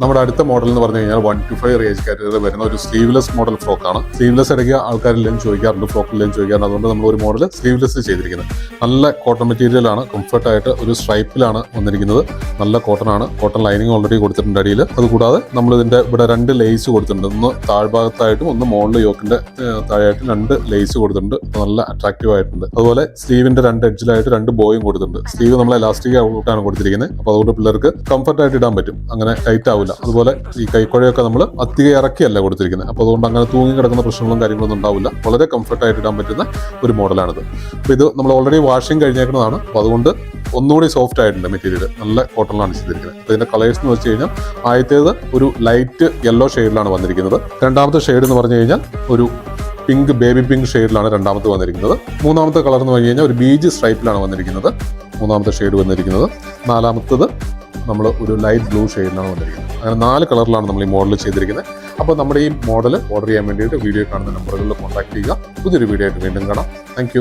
നമ്മുടെ അടുത്ത മോഡൽ എന്ന് പറഞ്ഞു കഴിഞ്ഞാൽ 1 to 5 ഏജ് കാറ്റഗറിയിൽ വരുന്ന ഒരു സ്ലീവ്ലെസ് മോഡൽ ഫ്രോക്കാണ്. സ്ലീവ്ലെസ് ഇടയ്ക്ക് ആൾക്കാരെല്ലാം ചോദിക്കാറുണ്ട്, ഫ്രോക്കിലെല്ലാം ചോദിക്കാറുണ്ട്. അതുകൊണ്ട് നമ്മൾ ഒരു മോഡൽ സ്ലീവ്ലെസ് ചെയ്തിരിക്കുന്നത്. നല്ല കോട്ടൺ മെറ്റീരിയലാണ്, കംഫർട്ടായിട്ട് ഒരു സ്ട്രൈപ്പിലാണ് വന്നിരിക്കുന്നത്. നല്ല കോട്ടൺ ആണ്. കോട്ടൺ ലൈനിങ് ഓൾറെഡി കൊടുത്തിട്ടുണ്ട് അടിയിൽ. അതുകൂടാതെ നമ്മൾ ഇതിന്റെ ഇവിടെ 2 ലേസ് കൊടുത്തിട്ടുണ്ട്. ഒന്ന് താഴ്ഭാഗത്തായിട്ടും ഒന്ന് മുകളിൽ യോക്കിന്റെ താഴെയായിട്ടും 2 ലേസ് കൊടുത്തിട്ടുണ്ട്. നല്ല അട്രാക്റ്റീവ് ആയിട്ടുണ്ട്. അതുപോലെ സ്ലീവിന്റെ 2 എഡ്ജിലായിട്ട് 2 ബോയും കൊടുത്തിട്ടുണ്ട്. സ്ലീവ് നമ്മൾ ഇലാസ്റ്റിക് ഔട്ടാണ് കൊടുത്തിരിക്കുന്നത്. അപ്പോൾ അതുകൊണ്ട് പിള്ളേർക്ക് കംഫർട്ടായിട്ട് ഇടാൻ പറ്റും, അങ്ങനെ ടൈറ്റ് ആവില്ല. അതുപോലെ ഈ കൈക്കുഴയൊക്കെ നമ്മൾ അധികം ഇറക്കിയല്ല കൊടുത്തിരിക്കുന്നത്. അപ്പോൾ അതുകൊണ്ട് അങ്ങനെ തൂങ്ങി കിടക്കുന്ന പ്രശ്നങ്ങളും കാര്യങ്ങളൊന്നും ഉണ്ടാവില്ല. വളരെ കംഫർട്ടായിട്ട് ഇടാൻ പറ്റുന്ന ഒരു മോഡലാണിത്. അപ്പോൾ ഇത് നമ്മൾ ഓൾറെഡി വാഷിംഗ് കഴിഞ്ഞേക്കുന്നതാണ്. അപ്പോൾ അതുകൊണ്ട് ഒന്നുകൂടി സോഫ്റ്റ് ആയിട്ടുണ്ട് മെറ്റീരിയൽ. നല്ല കോട്ടണിലാണ് ചെയ്തിരിക്കുന്നത്. അപ്പോൾ ഇതിന്റെ കളേഴ്സ് എന്ന് വെച്ച് കഴിഞ്ഞാൽ ആദ്യത്തേത് ഒരു ലൈറ്റ് യെല്ലോ ഷെയ്ഡിലാണ് വന്നിരിക്കുന്നത്. രണ്ടാമത്തെ ഷെയ്ഡ് എന്ന് പറഞ്ഞു കഴിഞ്ഞാൽ ഒരു പിങ്ക്, ബേബി പിങ്ക് ഷെയ്ഡിലാണ് രണ്ടാമത്തെ വന്നിരിക്കുന്നത്. മൂന്നാമത്തെ കളർ എന്ന് പറഞ്ഞു കഴിഞ്ഞാൽ ഒരു ബീജ് സ്ട്രൈപ്പിലാണ് വന്നിരിക്കുന്നത്. മൂന്നാമത്തെ ഷെയ്ഡ് വന്നിരിക്കുന്നത്. നാലാമത്തത് നമ്മൾ ഒരു ലൈറ്റ് ബ്ലൂ ഷെയ്ഡിലാണ് വന്നിരിക്കുന്നത്. അങ്ങനെ 4 കളറിലാണ് നമ്മൾ ഈ മോഡൽ ചെയ്തിരിക്കുന്നത്. അപ്പോൾ നമ്മുടെ ഈ മോഡൽ ഓർഡർ ചെയ്യാൻ വേണ്ടിയിട്ട് വീഡിയോ കാണുന്ന നമ്പറുകളിൽ കോൺടാക്ട് ചെയ്യുക. പുതിയൊരു വീഡിയോ ആയിട്ട് വീണ്ടും കാണാം. താങ്ക്